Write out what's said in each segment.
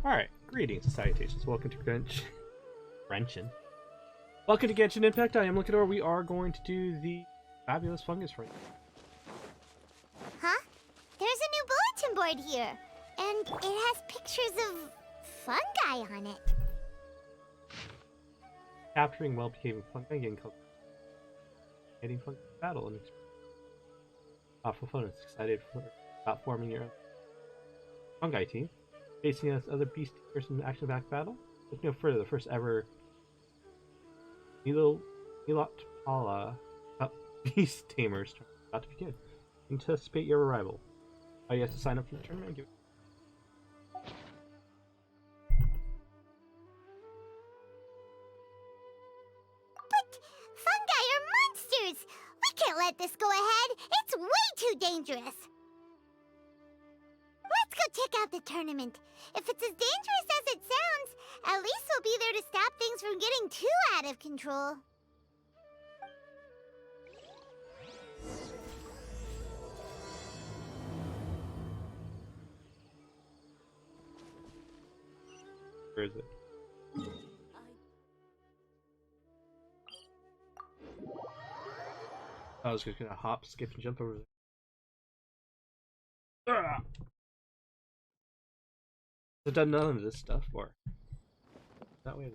Alright, greetings and salutations. Welcome to Genshin. Welcome to Genshin Impact. I am Lookinor. We are going to do the fabulous Fungus right now. Huh? There's a new bulletin board here, and it has pictures of fungi on it. Capturing well-behaving fungi, getting called getting fungi battle and awful fun. It's excited about forming your own fungi team. Facing us other beast tamers in action-packed battle. Look no further, the first ever Milot Pala beast tamers about to begin. Anticipate your arrival. You have to sign up for the tournament. But fungi are monsters! We can't let this go ahead! It's way too dangerous! Let's go check out the tournament. If it's as dangerous as it sounds, at least we'll be there to stop things from getting too out of control. Where is it? I was just gonna hop, skip, and jump over there. I've done none of this stuff, or that way.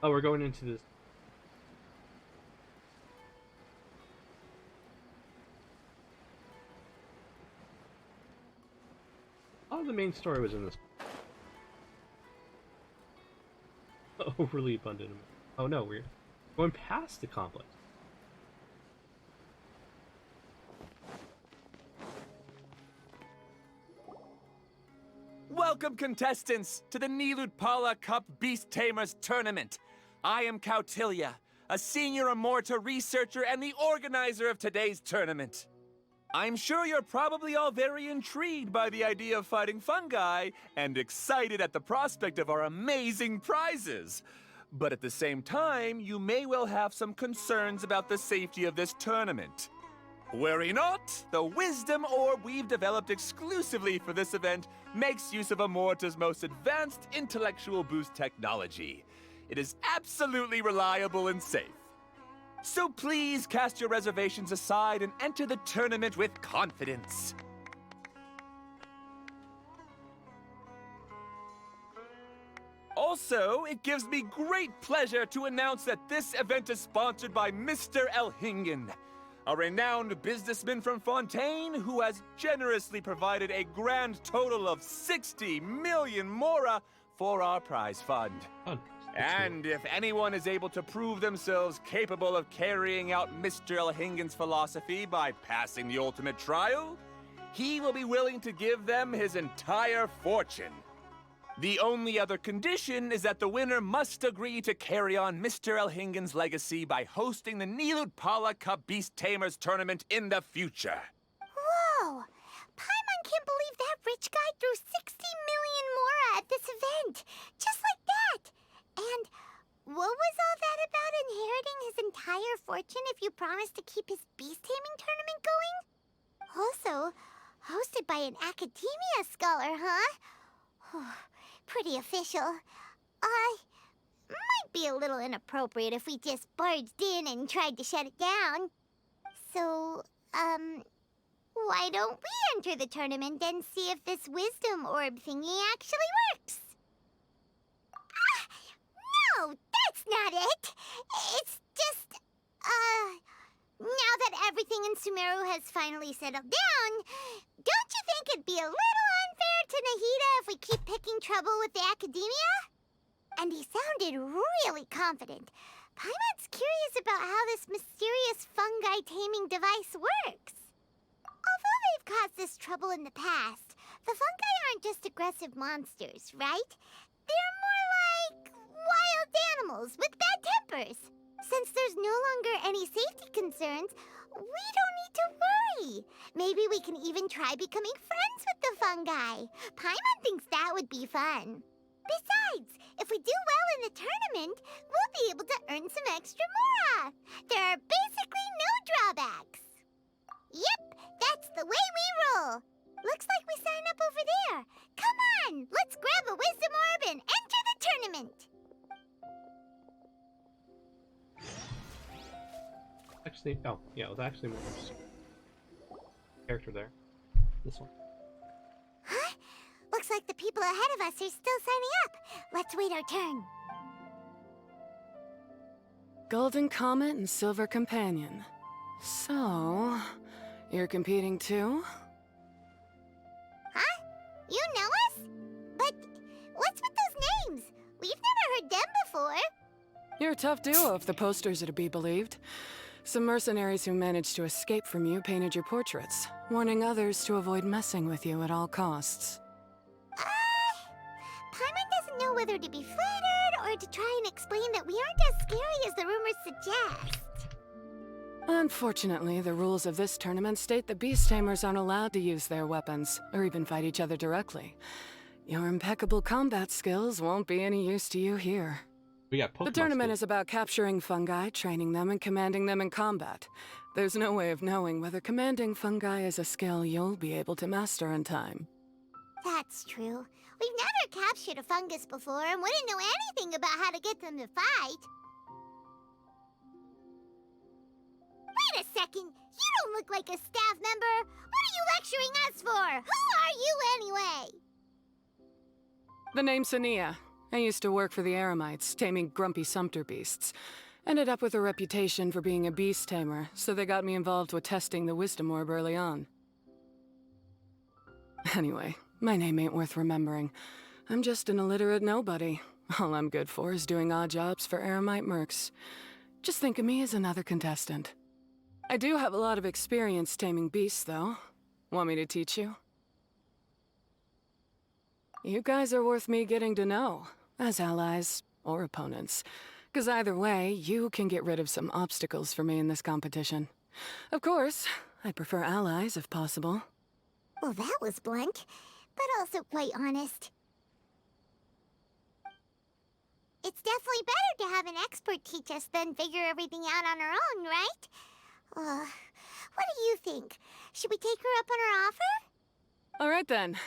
Oh, we're going into this. Oh, the main story was in this. Overly abundant. Oh no, we're going past the complex. Welcome, contestants, to the Nilud Cup Beast Tamers Tournament. I am Cautilia, a senior Immorta researcher and the organizer of today's tournament. I'm sure you're probably all very intrigued by the idea of fighting fungi and excited at the prospect of our amazing prizes. But at the same time, you may well have some concerns about the safety of this tournament. Worry not, the wisdom orb we've developed exclusively for this event makes use of Immorta's most advanced intellectual boost technology. It is absolutely reliable and safe. So please cast your reservations aside and enter the tournament with confidence. Also, it gives me great pleasure to announce that this event is sponsored by Mr. Elhingen, a renowned businessman from Fontaine who has generously provided a grand total of 60 million mora for our prize fund. And if anyone is able to prove themselves capable of carrying out Mr. Elhingen's philosophy by passing the ultimate trial, he will be willing to give them his entire fortune. The only other condition is that the winner must agree to carry on Mr. Elhingen's legacy by hosting the Nilud Cup Beast Tamers Tournament in the future. Whoa! Paimon can't believe that rich guy threw 60 million mora at this event! Just like that! And what was all that about inheriting his entire fortune if you promised to keep his beast taming tournament going? Also, hosted by an academia scholar, huh? Pretty official. Might be a little inappropriate if we just barged in and tried to shut it down. So, why don't we enter the tournament and see if this wisdom orb thingy actually works? No, that's not it! It's just, now that everything in Sumeru has finally settled down, don't you think it'd be a little unfair to Nahida if we keep picking trouble with the academia? And he sounded really confident. Paimon's curious about how this mysterious fungi taming device works. Although they've caused us trouble in the past, the fungi aren't just aggressive monsters, right? They're more like wild animals with bad tempers. Since there's no longer any safety concerns, we don't need to worry. Maybe we can even try becoming friends with the fungi. Paimon thinks that would be fun. Besides, if we do well in the tournament, we'll be able to earn some extra mora. There are basically no drawbacks. Yep, that's the way we roll. Looks like we sign up over there. Come on, let's grab a wisdom orb and enter the tournament. Actually, oh, yeah, it was actually more interesting. Character there. This one. Huh? Looks like the people ahead of us are still signing up. Let's wait our turn. Golden Comet and Silver Companion. So, you're competing too? Huh? You know us? But what's with those names? We've never heard them before. You're a tough duo if the posters are to be believed. Some mercenaries who managed to escape from you painted your portraits, warning others to avoid messing with you at all costs. Paimon doesn't know whether to be flattered or to try and explain that we aren't as scary as the rumors suggest. Unfortunately, the rules of this tournament state that beast tamers aren't allowed to use their weapons, or even fight each other directly. Your impeccable combat skills won't be any use to you here. We got Pokemon The tournament skills. is about capturing fungi, training them, and commanding them in combat. There's no way of knowing whether commanding fungi is a skill you'll be able to master in time. That's true. We've never captured a fungus before and wouldn't know anything about how to get them to fight. Wait a second! You don't look like a staff member! What are you lecturing us for? Who are you anyway? The name's Sania. I used to work for the Eremites, taming grumpy sumpter beasts. Ended up with a reputation for being a beast tamer, so they got me involved with testing the wisdom orb early on. Anyway, my name ain't worth remembering. I'm just an illiterate nobody. All I'm good for is doing odd jobs for Eremite mercs. Just think of me as another contestant. I do have a lot of experience taming beasts, though. Want me to teach you? You guys are worth me getting to know, as allies or opponents. 'Cause either way, you can get rid of some obstacles for me in this competition. Of course, I prefer allies if possible. Well, that was blunt, but also quite honest. It's definitely better to have an expert teach us than figure everything out on our own, right? What do you think? Should we take her up on her offer? All right then.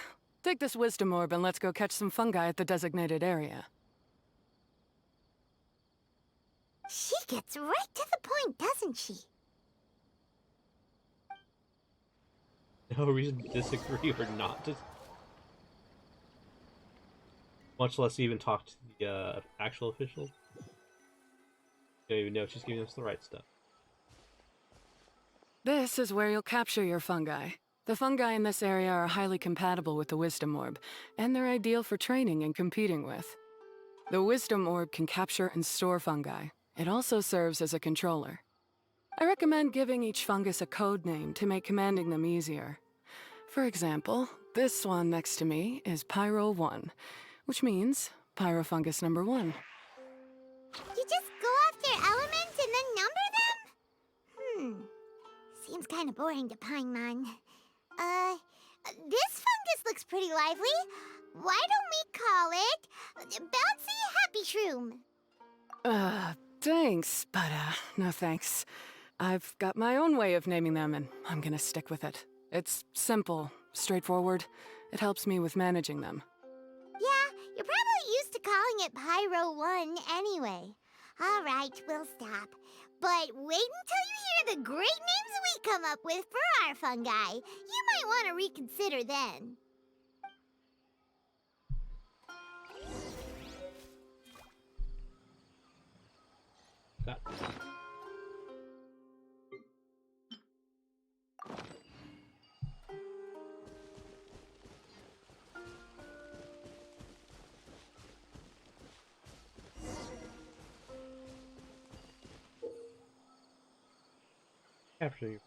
Take this wisdom orb and let's go catch some fungi at the designated area. She gets right to the point, doesn't she? No reason to disagree or not to. Much less even talk to the actual officials. Don't even know if she's giving us the right stuff. This is where you'll capture your fungi. The fungi in this area are highly compatible with the wisdom orb, and they're ideal for training and competing with. The wisdom orb can capture and store fungi. It also serves as a controller. I recommend giving each fungus a code name to make commanding them easier. For example, this one next to me is Pyro 1, which means Pyrofungus number 1. You just go off their elements and then number them? Seems kind of boring to Paimon. This fungus looks pretty lively. Why don't we call it Bouncy Happy Shroom? Thanks, but no thanks. I've got my own way of naming them, and I'm gonna stick with it. It's simple, straightforward. It helps me with managing them. Yeah, you're probably used to calling it Pyro 1 anyway. All right, we'll stop. But wait until you hear the great names we come up with for our fungi. You might want to reconsider then. That. After you.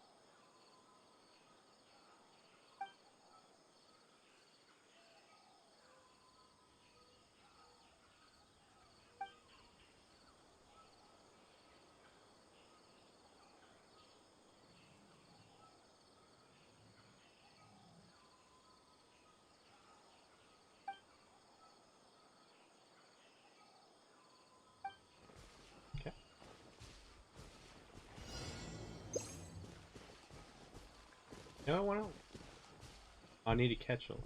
Okay. No, I want to. I need to catch them.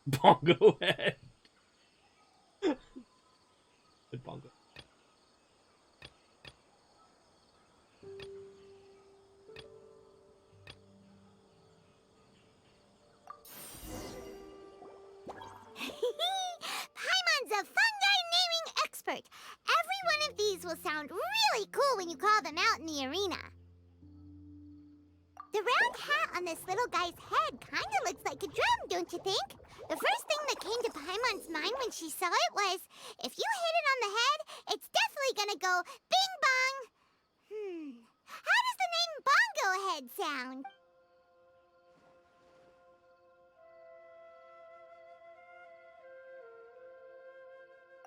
Bongo head. Good bongo. Paimon's a fungi naming expert. Every one of these will sound really cool when you call them out in the arena. The round hat on this little guy's head kinda looks like a drum, don't you think? The first thing that came to Paimon's mind when she saw it was, if you hit it on the head, it's definitely gonna go bing bong. How does the name Bongo Head sound?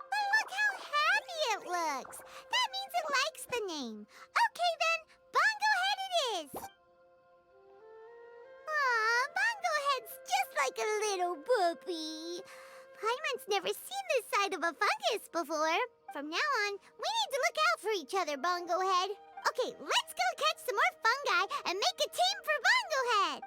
But look how happy it looks. That means it likes the name. Okay then, Bongo Head it is. Aw, Bongo Head's just like a little puppy. Paimon's never seen this side of a fungus before. From now on, we need to look out for each other, Bongo Head. Okay, let's go catch some more fungi and make a team for Bongo Head.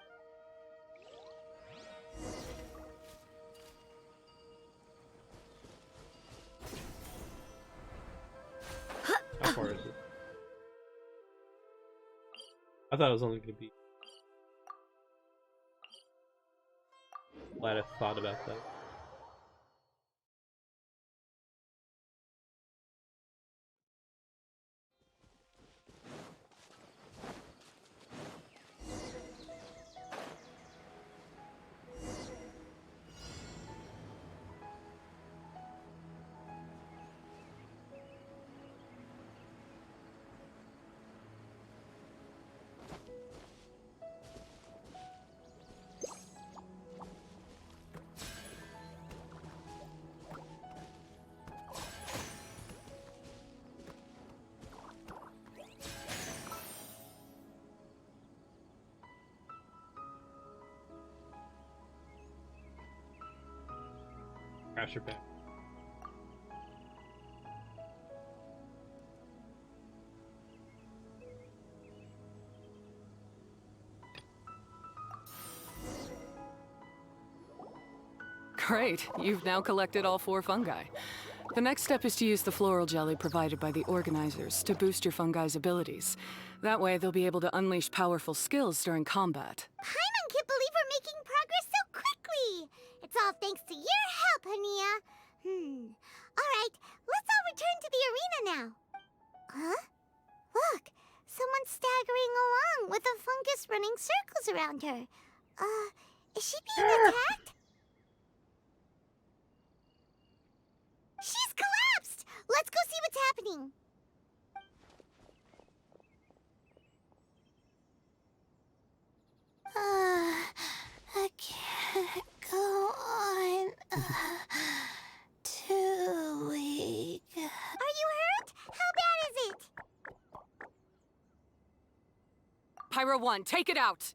How far is it? I thought it was only going to be. Glad I thought about that. Crash your back. Great, you've now collected all 4 fungi. The next step is to use the floral jelly provided by the organizers to boost your fungi's abilities. That way, they'll be able to unleash powerful skills during combat. Paimon can't believe we're making progress so quickly. It's all thanks to your help, Hania. All right, let's all return to the arena now. Huh? Look, someone's staggering along with a fungus running circles around her. Is she being attacked? She's collapsed! Let's go see what's happening. I can't go on. Too weak. Are you hurt? How bad is it? Pyro 1, take it out!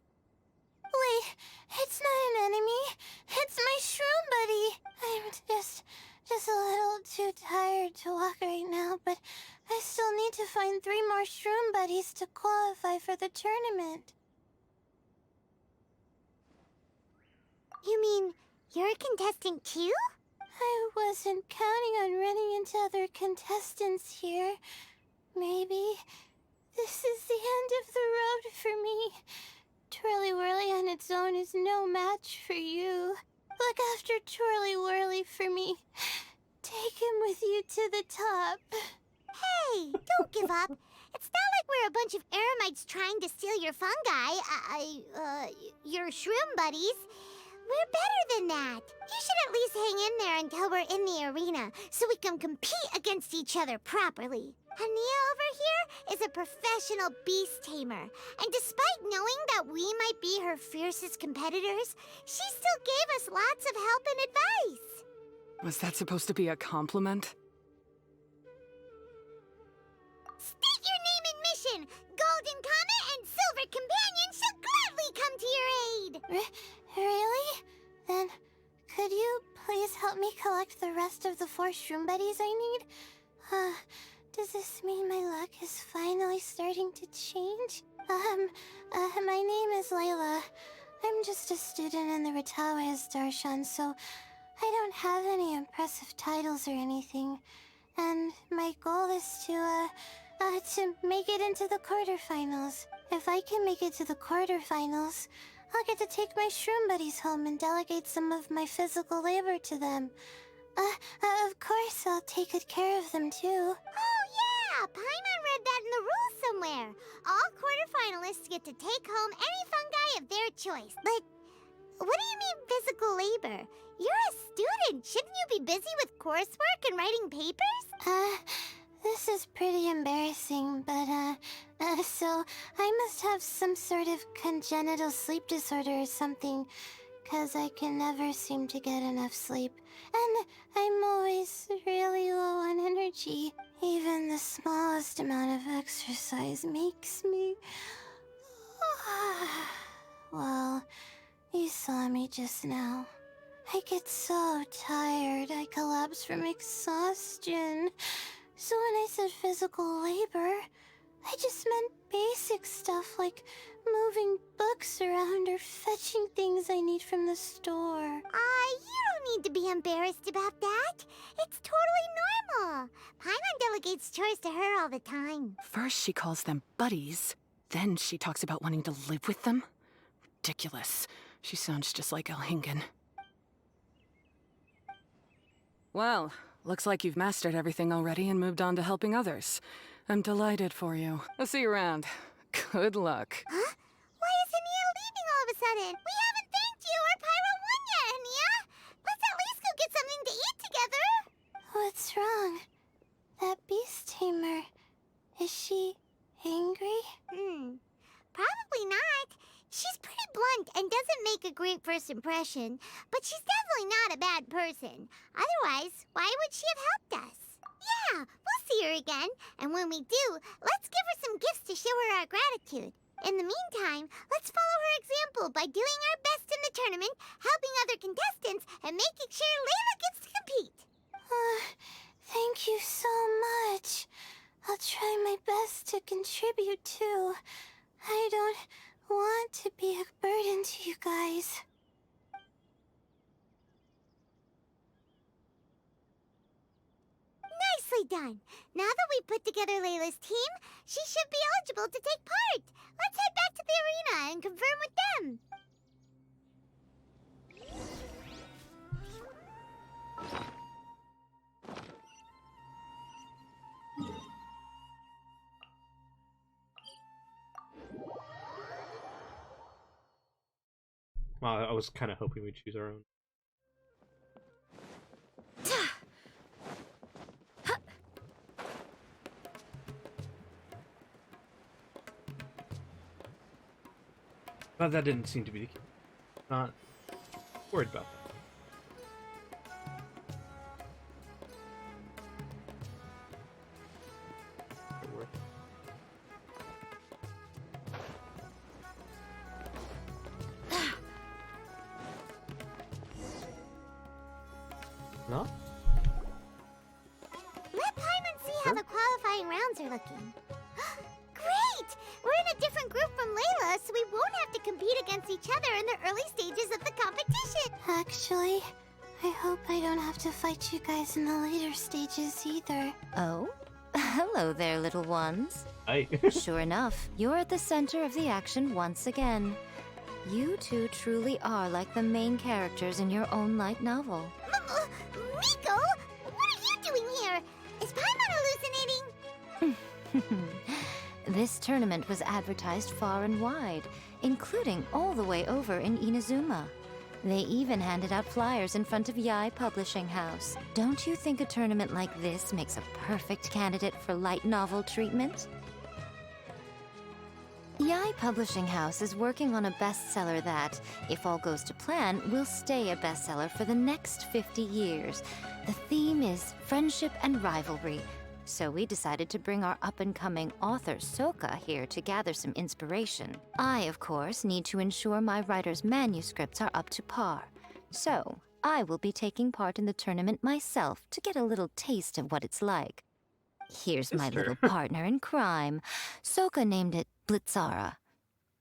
Wait, it's not an enemy. It's my shroom buddy. I'm just a little too tired to walk right now, but I still need to find 3 more shroom buddies to qualify for the tournament. You mean you're a contestant too? I wasn't counting on running into other contestants here. Maybe this is the end of the road for me. Twirly Whirly on its own is no match for you. Look after Twirly Whirly for me. Take him with you to the top. Hey, don't give up. It's not like we're a bunch of eremites trying to steal your fungi. Your shroom buddies. We're better than that. You should at least hang in there until we're in the arena. so we can compete against each other properly. Hania over here is a professional beast tamer, and despite knowing that we might be her fiercest competitors, she still gave us lots of help and advice. Was that supposed to be a compliment? State your name and mission. Golden Comet and Silver Companion shall gladly come to your aid. Really? Then, could you please help me collect the rest of the 4 shroom buddies I need? Does this mean my luck is finally starting to change? My name is Layla. I'm just a student in the Ratawa's Darshan, so I don't have any impressive titles or anything. And my goal is to make it into the quarterfinals. If I can make it to the quarterfinals, I'll get to take my shroom buddies home and delegate some of my physical labor to them. Of course, I'll take good care of them, too. Oh, yeah! Paimon read that in the rules somewhere. All quarterfinalists get to take home any fungi of their choice. But what do you mean physical labor? You're a student. Shouldn't you be busy with coursework and writing papers? This is pretty embarrassing, but, so I must have some sort of congenital sleep disorder or something, 'cause I can never seem to get enough sleep. And I'm always really low on energy. Even the smallest amount of exercise makes me... Well, you saw me just now. I get so tired, I collapse from exhaustion. So when I said physical labor, I just meant basic stuff like moving books around or fetching things I need from the store. You don't need to be embarrassed about that. It's totally normal. Paimon delegates chores to her all the time. First she calls them buddies, then she talks about wanting to live with them? Ridiculous. She sounds just like Elhingen. Well, looks like you've mastered everything already and moved on to helping others. I'm delighted for you. I'll see you around. Good luck. Huh? Why is Hania leaving all of a sudden? We haven't thanked you or Pyro won yet, Hania! Let's at least go get something to eat together! What's wrong? That beast tamer... is she... angry? Probably not. She's pretty blunt and doesn't make a great first impression, but she's definitely not a bad person. Otherwise, why would she have helped us? Yeah, we'll see her again, and when we do, let's give her some gifts to show her our gratitude. In the meantime, let's follow her example by doing our best in the tournament, helping other contestants, and making sure Layla gets to compete. Thank you so much. I'll try my best to contribute too. I don't want to be a burden to you guys. Nicely done! Now that we put together Layla's team, she should be eligible to take part. Let's head back to the arena and confirm with them. Well, I was kind of hoping we'd choose our own. But that didn't seem to be the case. Not worried about that. No? Let Paimon see how the qualifying rounds are looking. Great! We're in a different group from Layla, so we won't have to compete against each other in the early stages of the competition. Actually, I hope I don't have to fight you guys in the later stages either. Oh? Hello there, little ones. Hi. Sure enough, you're at the center of the action once again. You two truly are like the main characters in your own light novel. Miko! What are you doing here? Is Paimon hallucinating? This tournament was advertised far and wide, including all the way over in Inazuma. They even handed out flyers in front of Yai Publishing House. Don't you think a tournament like this makes a perfect candidate for light novel treatment? Yai Publishing House is working on a bestseller that, if all goes to plan, will stay a bestseller for the next 50 years. The theme is friendship and rivalry, so we decided to bring our up-and-coming author Soka here to gather some inspiration. I, of course, need to ensure my writer's manuscripts are up to par. So, I will be taking part in the tournament myself to get a little taste of what it's like. Here's my little partner in crime. Soka named it Blitzara.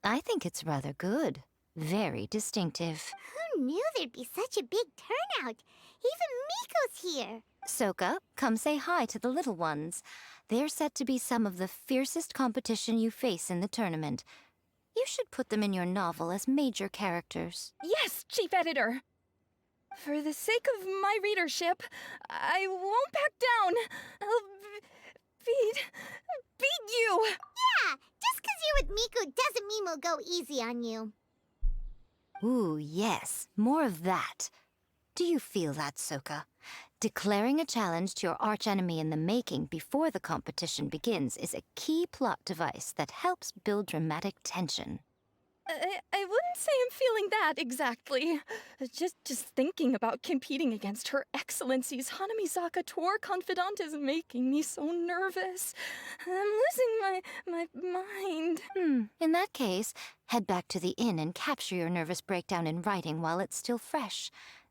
I think it's rather good. Very distinctive. Who knew there'd be such a big turnout? Even Miko's here. Soka, come say hi to the little ones. They're set to be some of the fiercest competition you face in the tournament. You should put them in your novel as major characters. Yes, Chief Editor. For the sake of my readership, I won't back down. I'll beat you. Yeah, just 'cause you're with Miko doesn't mean we'll go easy on you. Ooh, yes, more of that. Do you feel that, Soka? Declaring a challenge to your archenemy in the making before the competition begins is a key plot device that helps build dramatic tension. I wouldn't say I'm feeling that exactly. Just thinking about competing against Her Excellency's Hanamizaka tour confidant is making me so nervous. I'm losing my mind. In that case, head back to the inn and capture your nervous breakdown in writing while it's still fresh.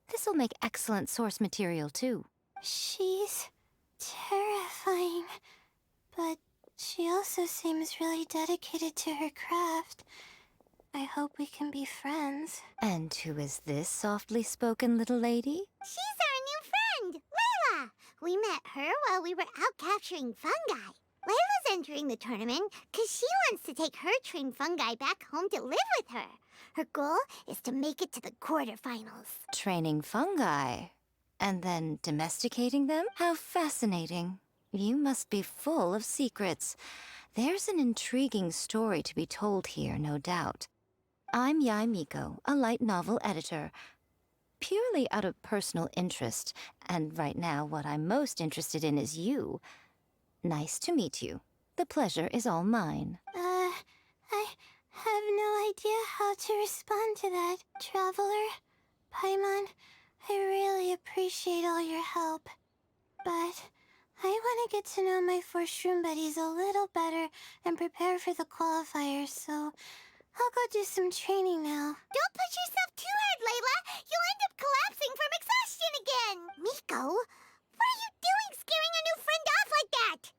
This'll make excellent source material, too. She's terrifying, but she also seems really dedicated to her craft. I hope we can be friends. And who is this softly spoken little lady? She's our new friend, Layla. We met her while we were out capturing fungi. Layla's entering the tournament because she wants to take her trained fungi back home to live with her. Her goal is to make it to the quarterfinals. Training fungi? And then domesticating them? How fascinating. You must be full of secrets. There's an intriguing story to be told here, no doubt. I'm Yai Miko, a light novel editor. Purely out of personal interest, and right now what I'm most interested in is you. Nice to meet you. The pleasure is all mine. I have no idea how to respond to that, Traveler. Paimon, I really appreciate all your help. But I want to get to know my four shroom buddies a little better and prepare for the qualifiers, so I'll go do some training now. Don't push yourself too hard, Layla! You'll end up collapsing from exhaustion again! Miko, what are you doing scaring a new friend off like that?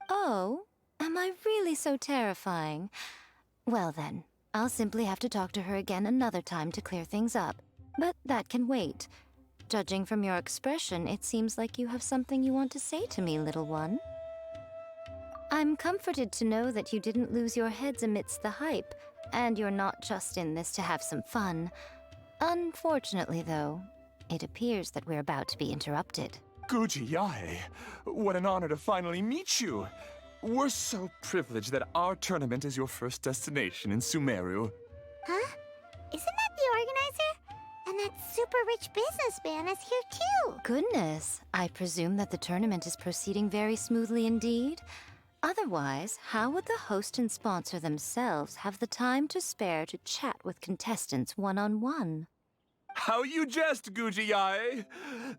Oh, am I really so terrifying? Well then, I'll simply have to talk to her again another time to clear things up. But that can wait. Judging from your expression, it seems like you have something you want to say to me, little one. I'm comforted to know that you didn't lose your heads amidst the hype, and you're not just in this to have some fun. Unfortunately, though, it appears that we're about to be interrupted. Guji Yai, what an honor to finally meet you. We're so privileged that our tournament is your first destination in Sumeru. Huh? Isn't that the organizer? And that super rich businessman is here too. Goodness, I presume that the tournament is proceeding very smoothly indeed. Otherwise, how would the host and sponsor themselves have the time to spare to chat with contestants one-on-one? How you jest, Guji Yai!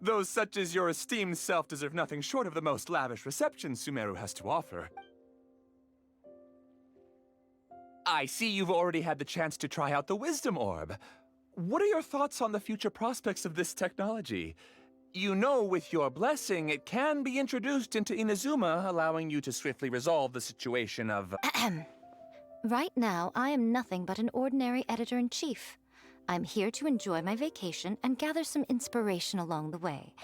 Those such as your esteemed self deserve nothing short of the most lavish reception Sumeru has to offer. I see you've already had the chance to try out the Wisdom Orb. What are your thoughts on the future prospects of this technology? You know, with your blessing, it can be introduced into Inazuma, allowing you to swiftly resolve the situation of... Right now, I am nothing but an ordinary editor-in-chief. I'm here to enjoy my vacation and gather some inspiration along the way.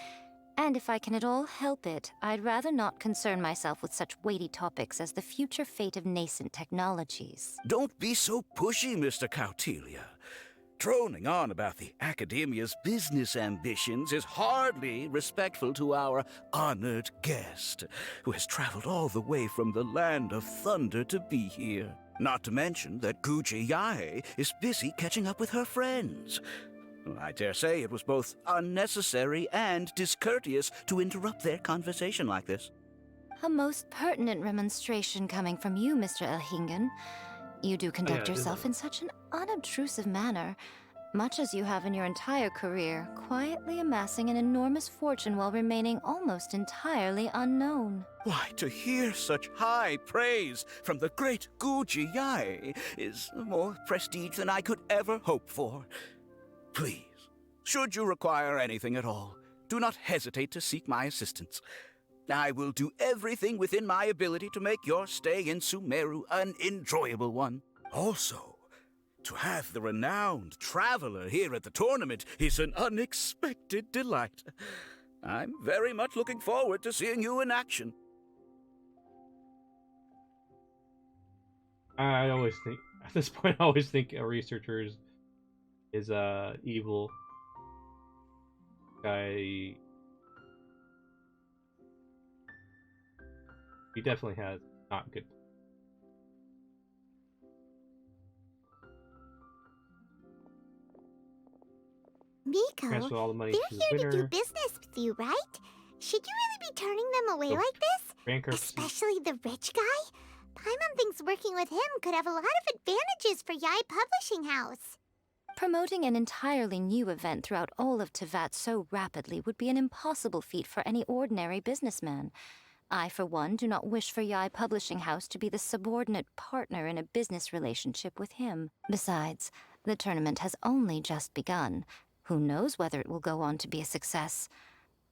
And if I can at all help it, I'd rather not concern myself with such weighty topics as the future fate of nascent technologies. Don't be so pushy, Mr. Kautelia. Droning on about the Academia's business ambitions is hardly respectful to our honored guest, who has traveled all the way from the land of thunder to be here. Not to mention that Guji Yae is busy catching up with her friends. I dare say it was both unnecessary and discourteous to interrupt their conversation like this. A most pertinent remonstration coming from you, Mr. Elhingen. You do conduct it is yourself in such an unobtrusive manner, much as you have in your entire career, quietly amassing an enormous fortune while remaining almost entirely unknown. Why, to hear such high praise from the great Guji Yai is more prestige than I could ever hope for. Please, should you require anything at all, do not hesitate to seek my assistance. I will do everything within my ability to make your stay in Sumeru an enjoyable one. Also, to have the renowned traveler here at the tournament is an unexpected delight. I'm very much looking forward to seeing you in action. I always think, at this point, I always think a researcher is evil guy. He definitely has not good. Miko, Transfer all the money they're to the here to do winner. business with you, right? Should you really be turning them away So, like this? Bankruptcy. Especially the rich guy? Paimon thinks working with him could have a lot of advantages for Yai Publishing House. Promoting an entirely new event throughout all of Teyvat so rapidly would be an impossible feat for any ordinary businessman. I, for one, do not wish for Yai Publishing House to be the subordinate partner in a business relationship with him. Besides, the tournament has only just begun. Who knows whether it will go on to be a success?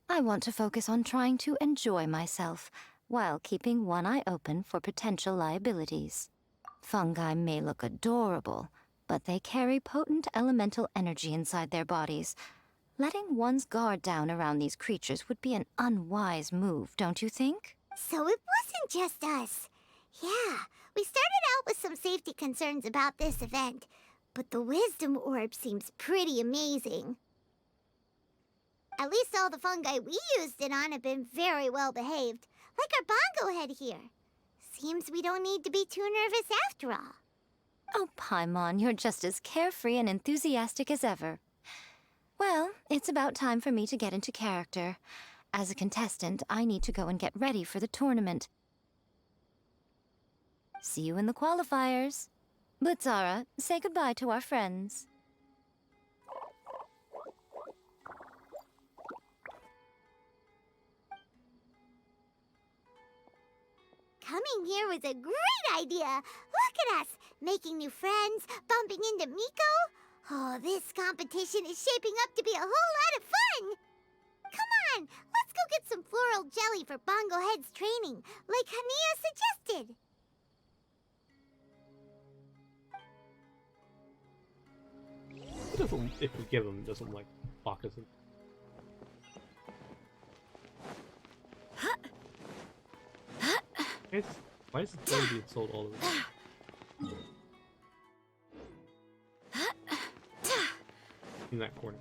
I want to focus on trying to enjoy myself, while keeping one eye open for potential liabilities. Fungi may look adorable, but they carry potent elemental energy inside their bodies. Letting one's guard down around these creatures would be an unwise move, don't you think? So it wasn't just us. Yeah, we started out with some safety concerns about this event, but the wisdom orb seems pretty amazing. At least all the fungi we used it on have been very well behaved, like our bongo head here. Seems we don't need to be too nervous after all. Oh, Paimon, you're just as carefree and enthusiastic as ever. Well, it's about time for me to get into character. As a contestant, I need to go and get ready for the tournament. See you in the qualifiers. Blitzara, say goodbye to our friends. Coming here was a great idea. Look at us, making new friends, bumping into Miko. Oh, this competition is shaping up to be a whole lot of fun. Come on, let's go get some floral jelly for Bongo Head's training, like Hania suggested. He doesn't, if we give him, doesn't like lock us in. Why is the toy being sold all over? In that corner.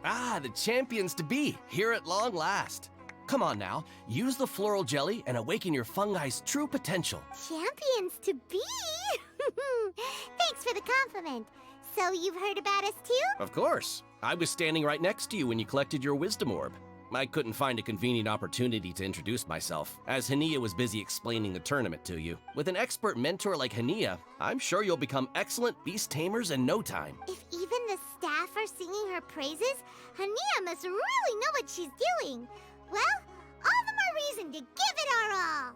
Ah, the champions to be, here at long last. Come on now, use the floral jelly and awaken your fungi's true potential. Champions to be? Thanks for the compliment. So you've heard about us too? Of course. I was standing right next to you when you collected your wisdom orb. I couldn't find a convenient opportunity to introduce myself, as Hania was busy explaining the tournament to you. With an expert mentor like Hania, I'm sure you'll become excellent beast tamers in no time. If even the staff are singing her praises, Hania must really know what she's doing. Well, all the more reason to give it our all.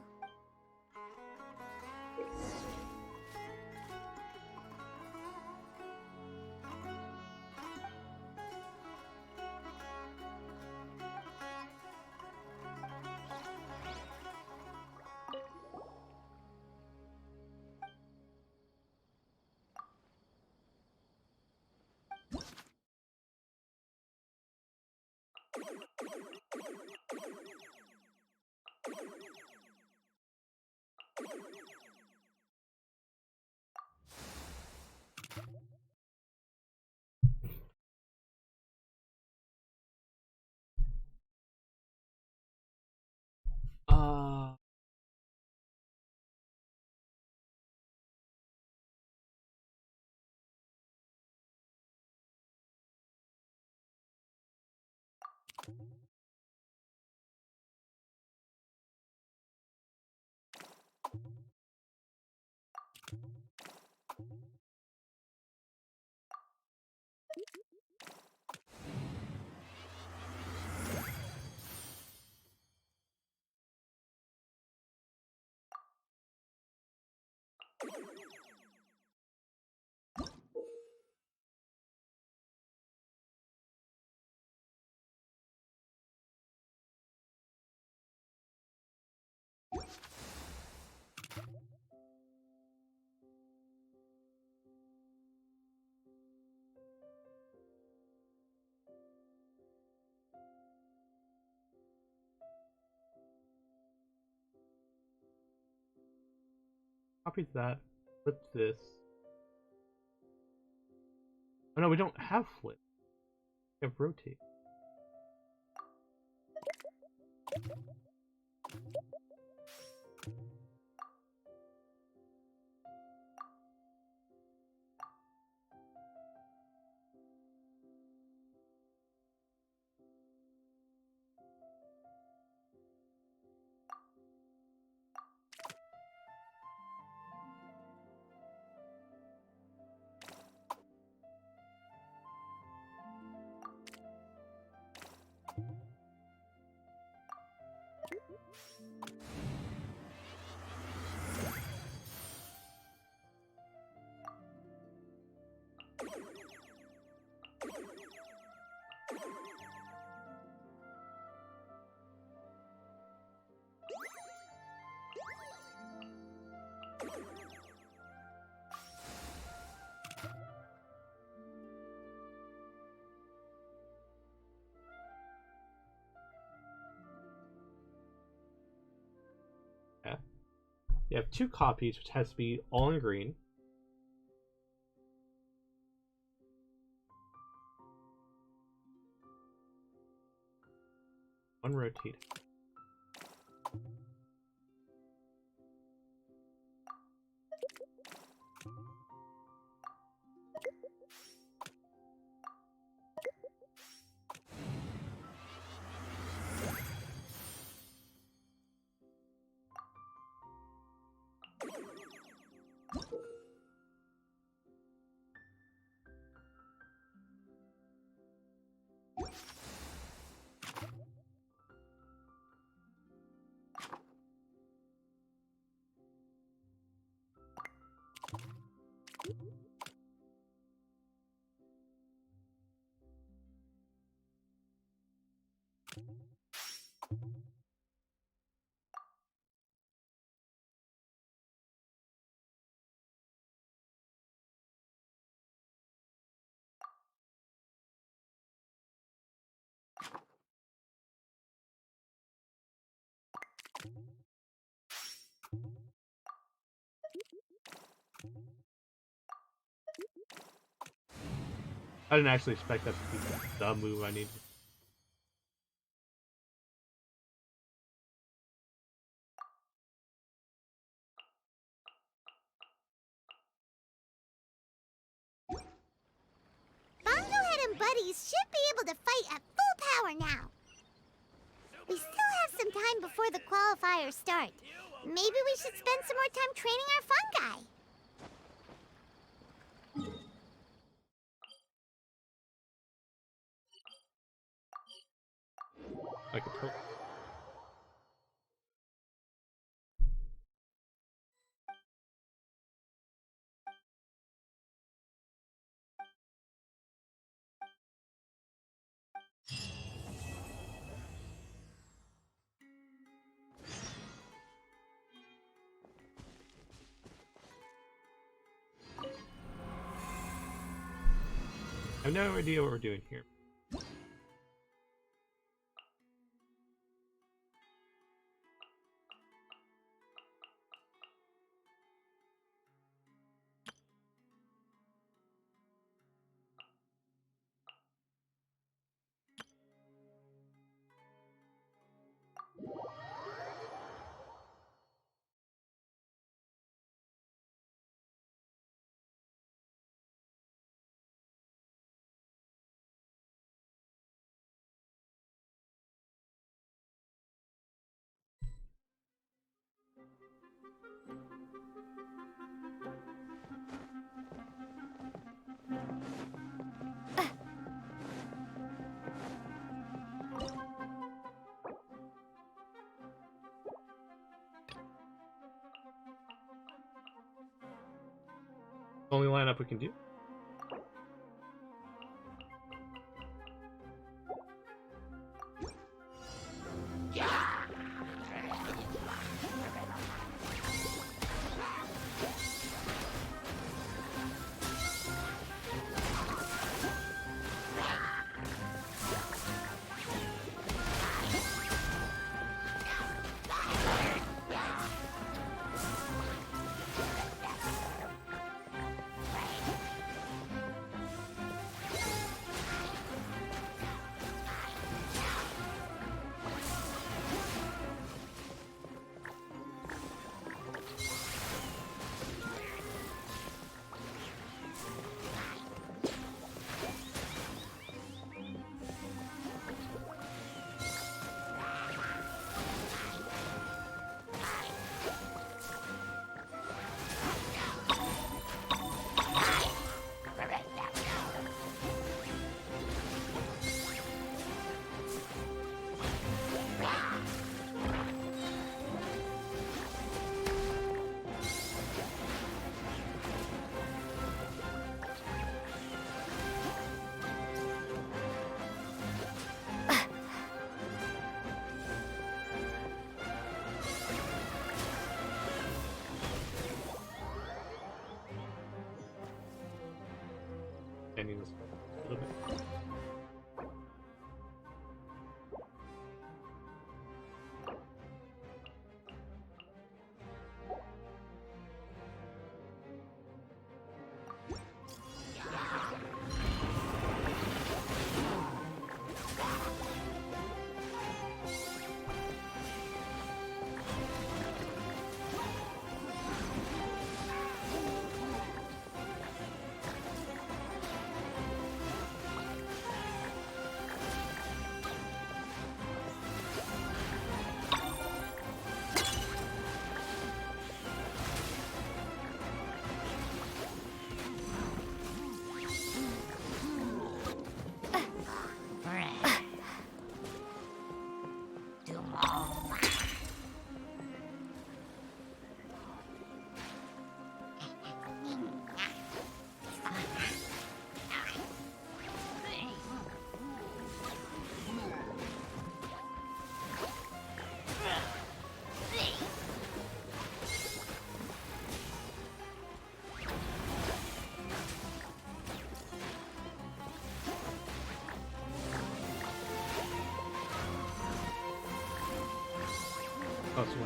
Copy that. Flip this. Oh no, we don't have flip. We have rotate. Yeah. You have 2 copies, which has to be all in green. One rotate. I didn't actually expect that to be the move I needed. Bongohead and buddies should be able to fight at full power now. We still have some time before the qualifiers start. Maybe we should spend some more time training our fungi. Like a pro. I have no idea what we're doing here. Only lineup we can do. Ending this a little bit. Oh, sorry.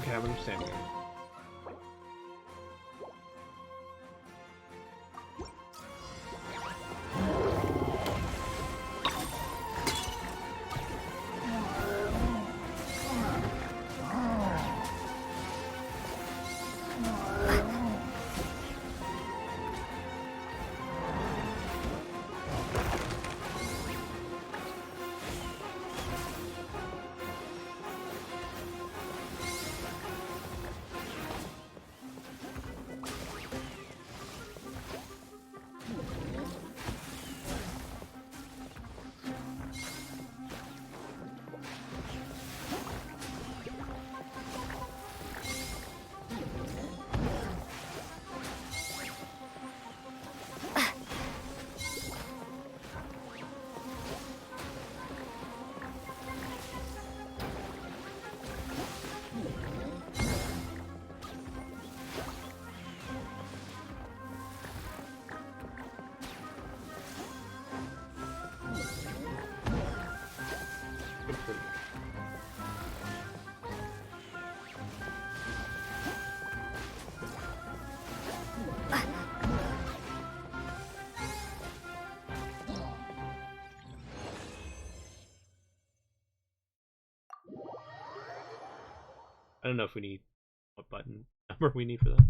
Okay, I'm understanding. I don't know if we need what button number we need for that.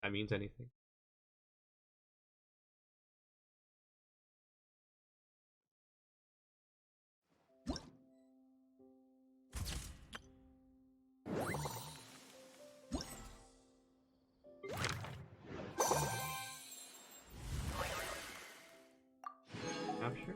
That means anything. Capture.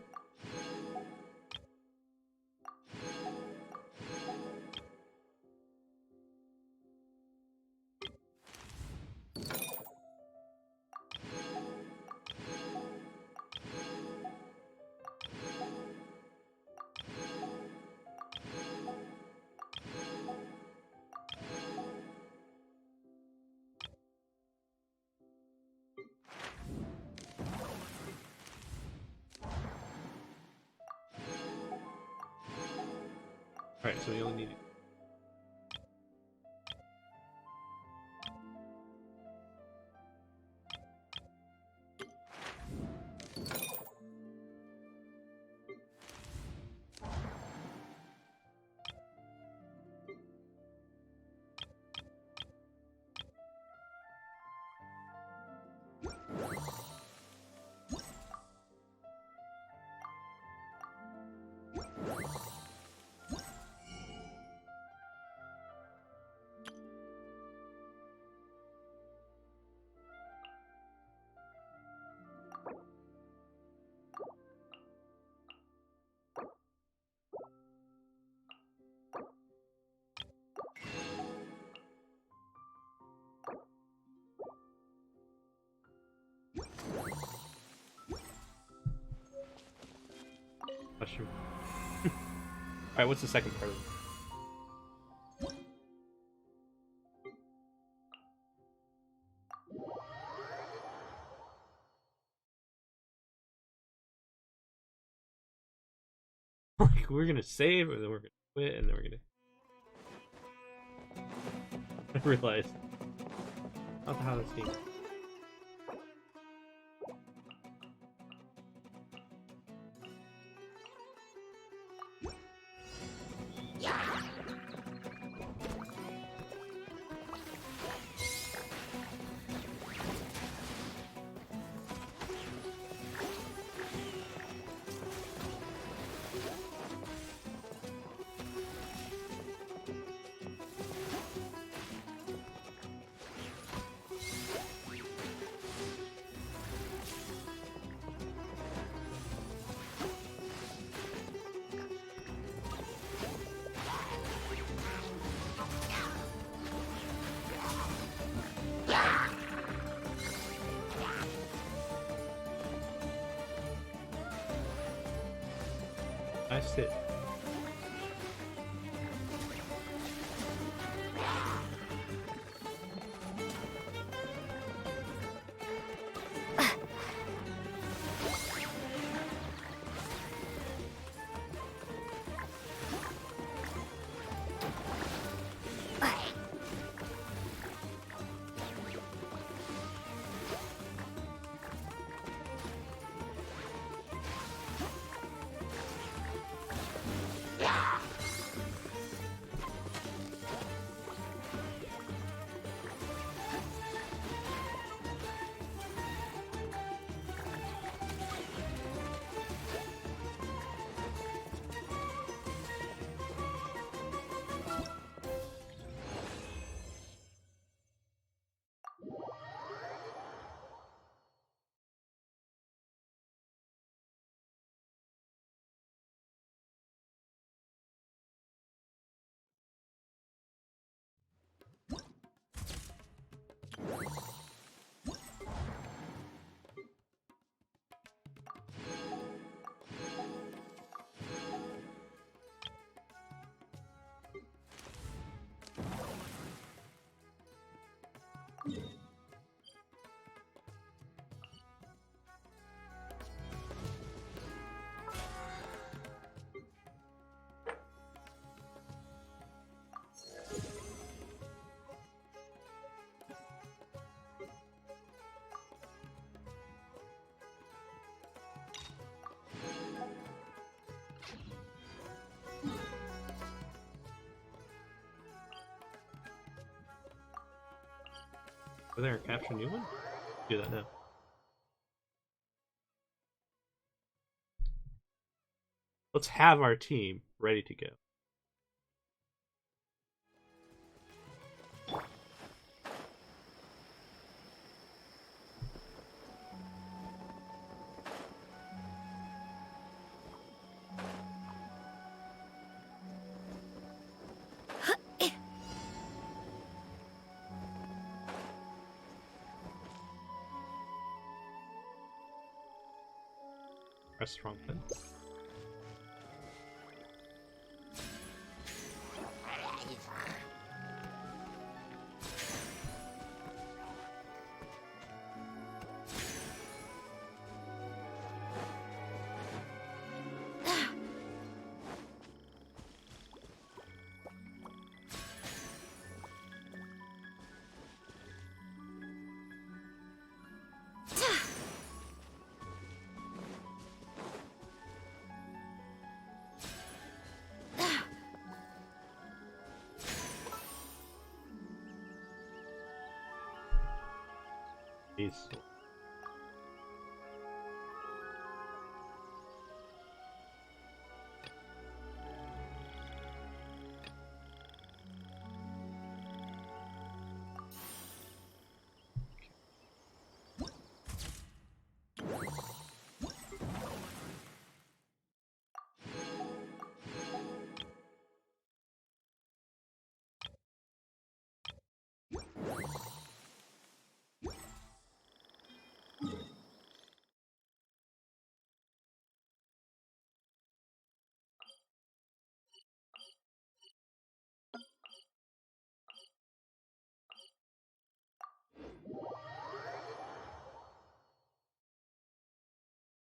Alright, so we only need. Mushroom. Alright, what's the second part of it? Like, we're gonna save, and then we're gonna quit, and then we're gonna. I realized. Not how this game. I sit. Go there and capture a new one? Do that now. Let's have our team ready to go. Press wrong button. These.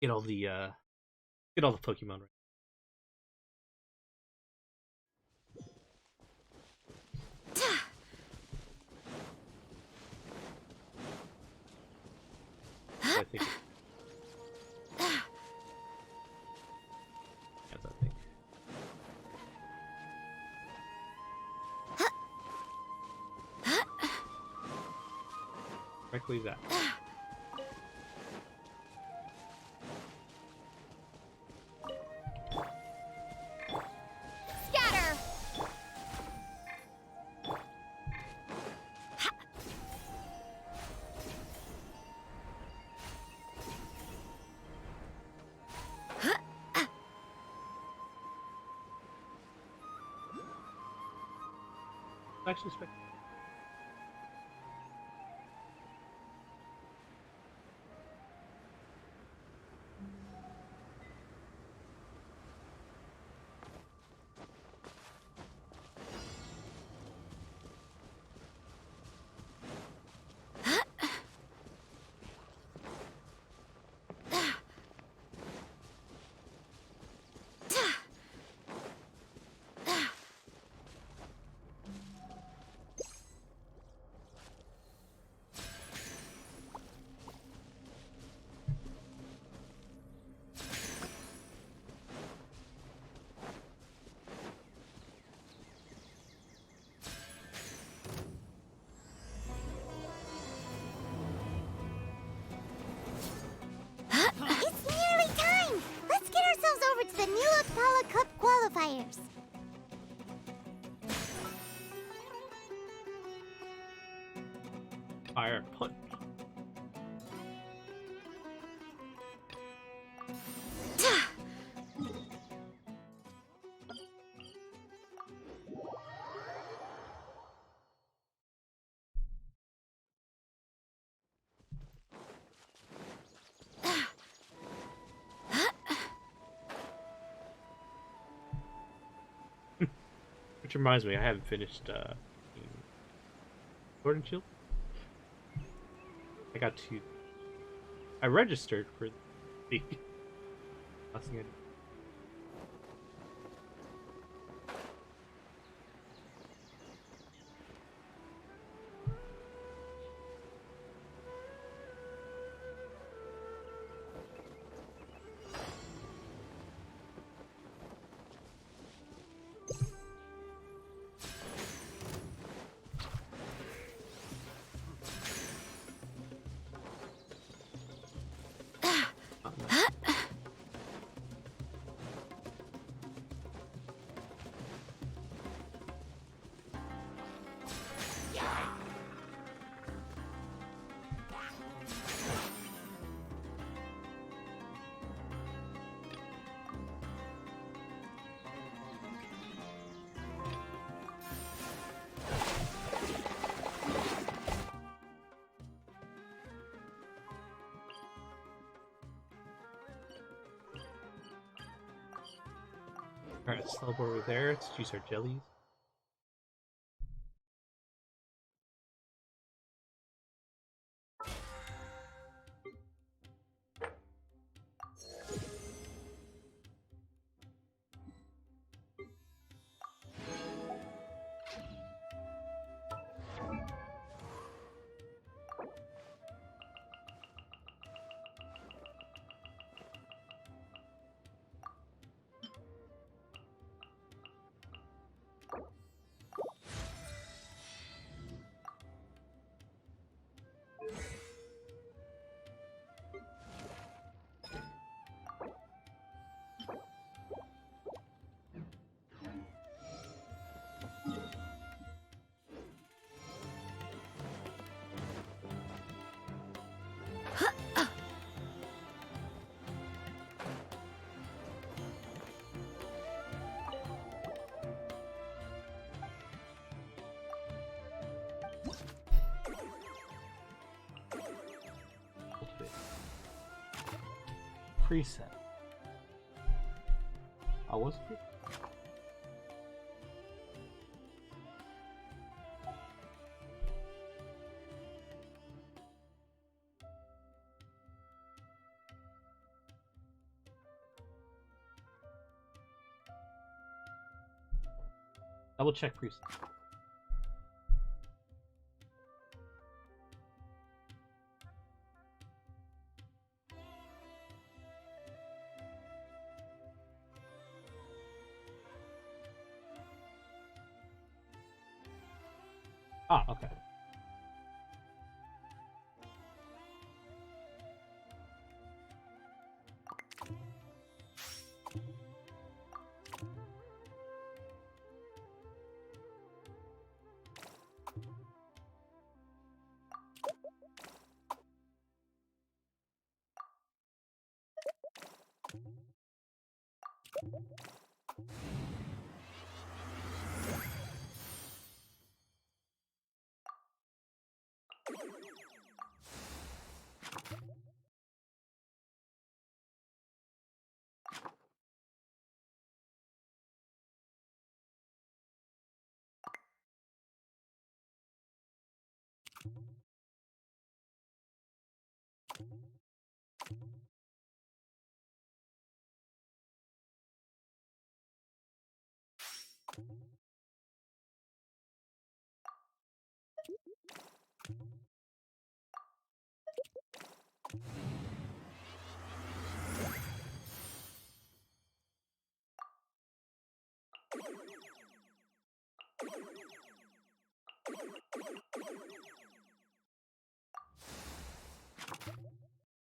Get all the Pokemon right. I think. Yes, I think. Correctly that. Scatter! Actually, spec. It's nearly time! Let's get ourselves over to the New Pala Cup qualifiers. Fire punch. Which reminds me, I haven't finished Sword and Shield. I registered for the last thing I did. Alright, let's teleport over there. Let's juice our jellies. preset. Oh, was it? Double check preset. Ah, okay.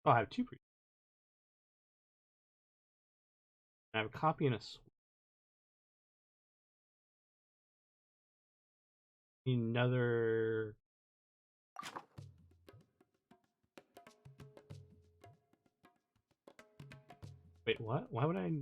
Oh, I have two presets. I have a copy and a another. Wait, what? Why would I?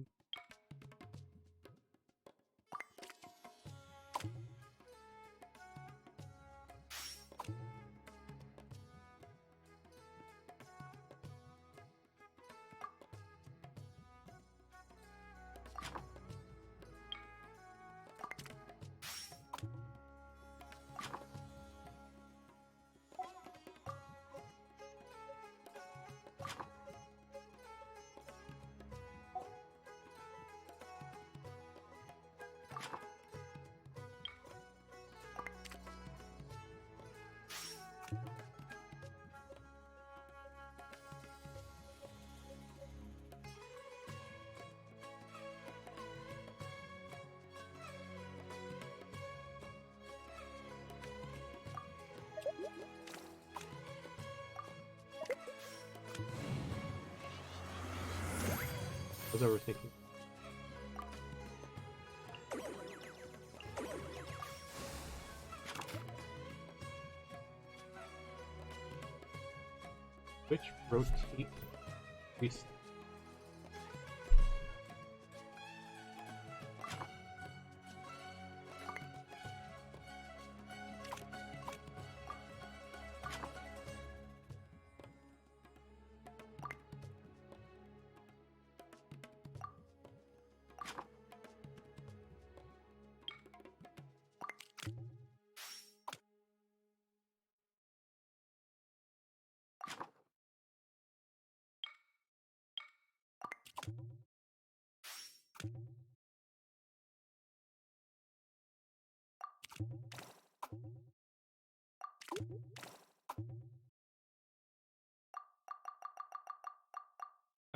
I was overthinking. Switch, rotate, reset.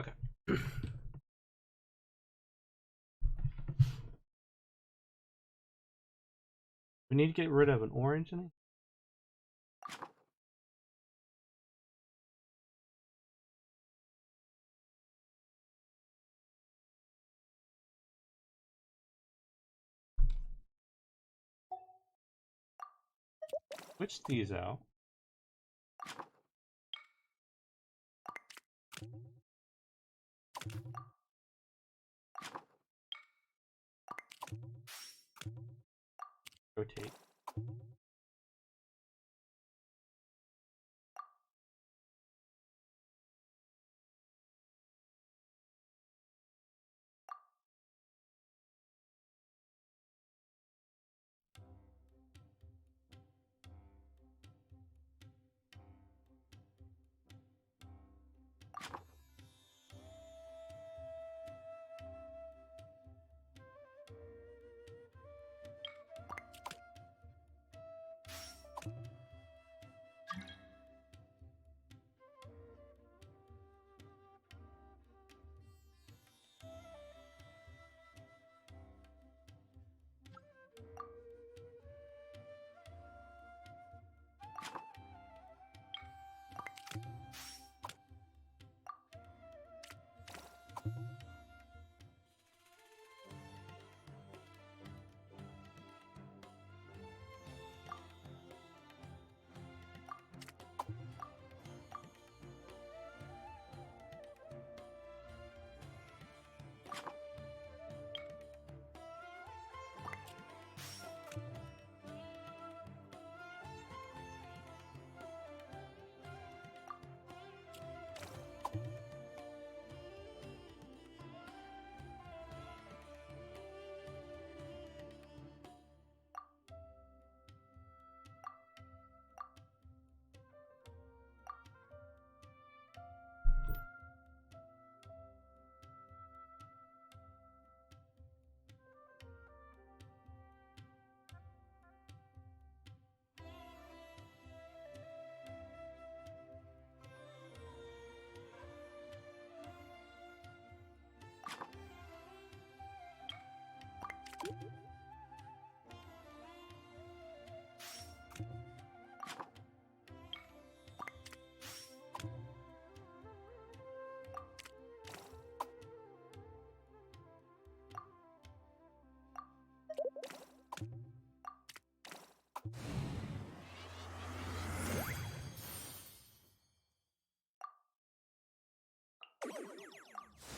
Okay. We need to get rid of an orange in it. Switch these out. Rotate.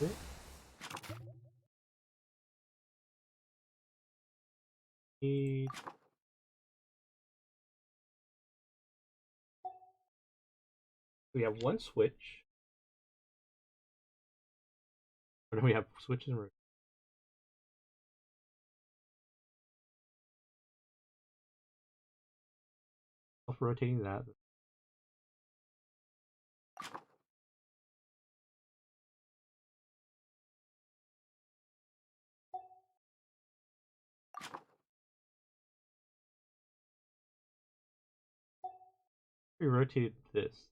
it. Need we have one switch. Or do we have switches and rotating that? We rotate this.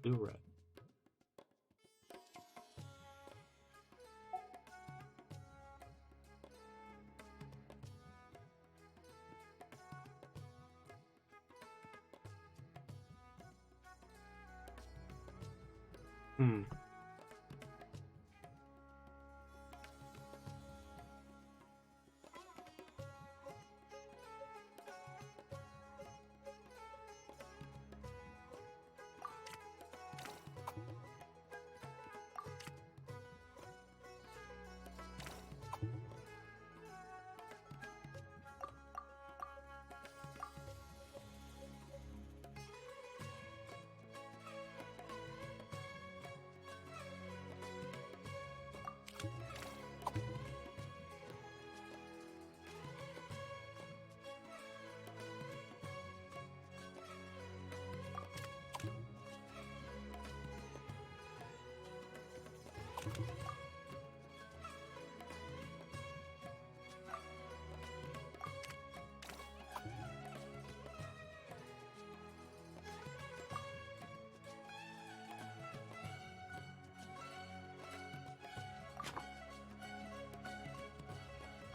Blue, red.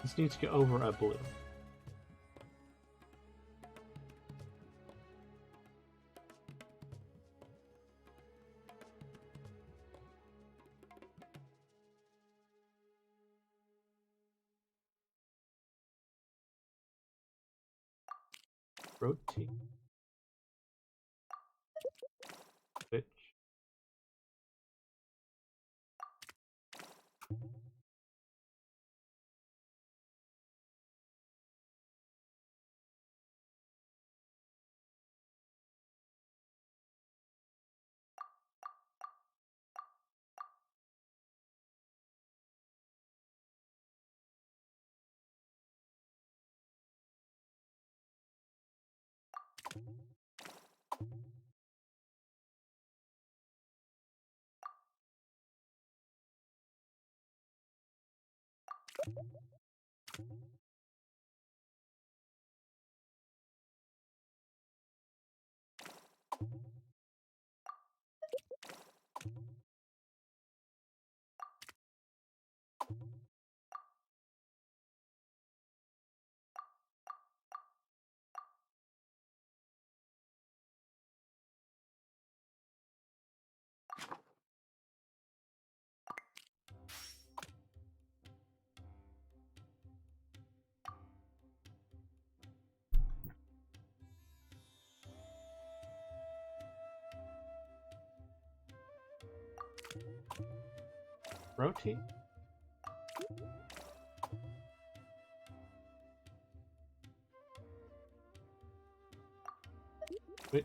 This needs to get over a blue. Rotate. Switch. Rotate. Switch.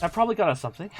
That probably got us something.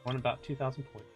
Won about 2,000 points.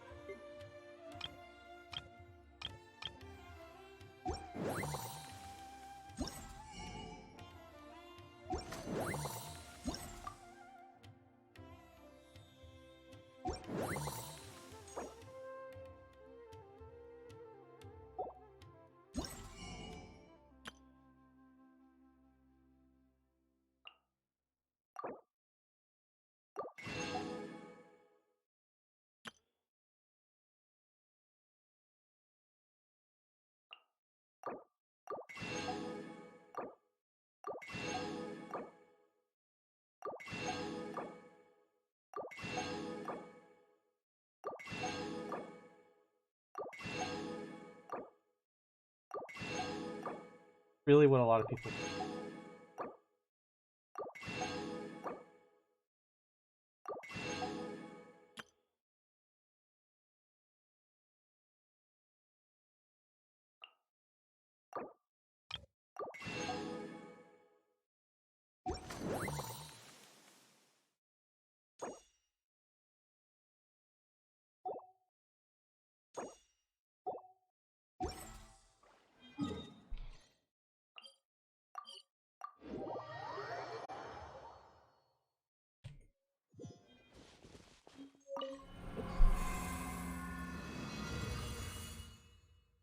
Really what a lot of people do.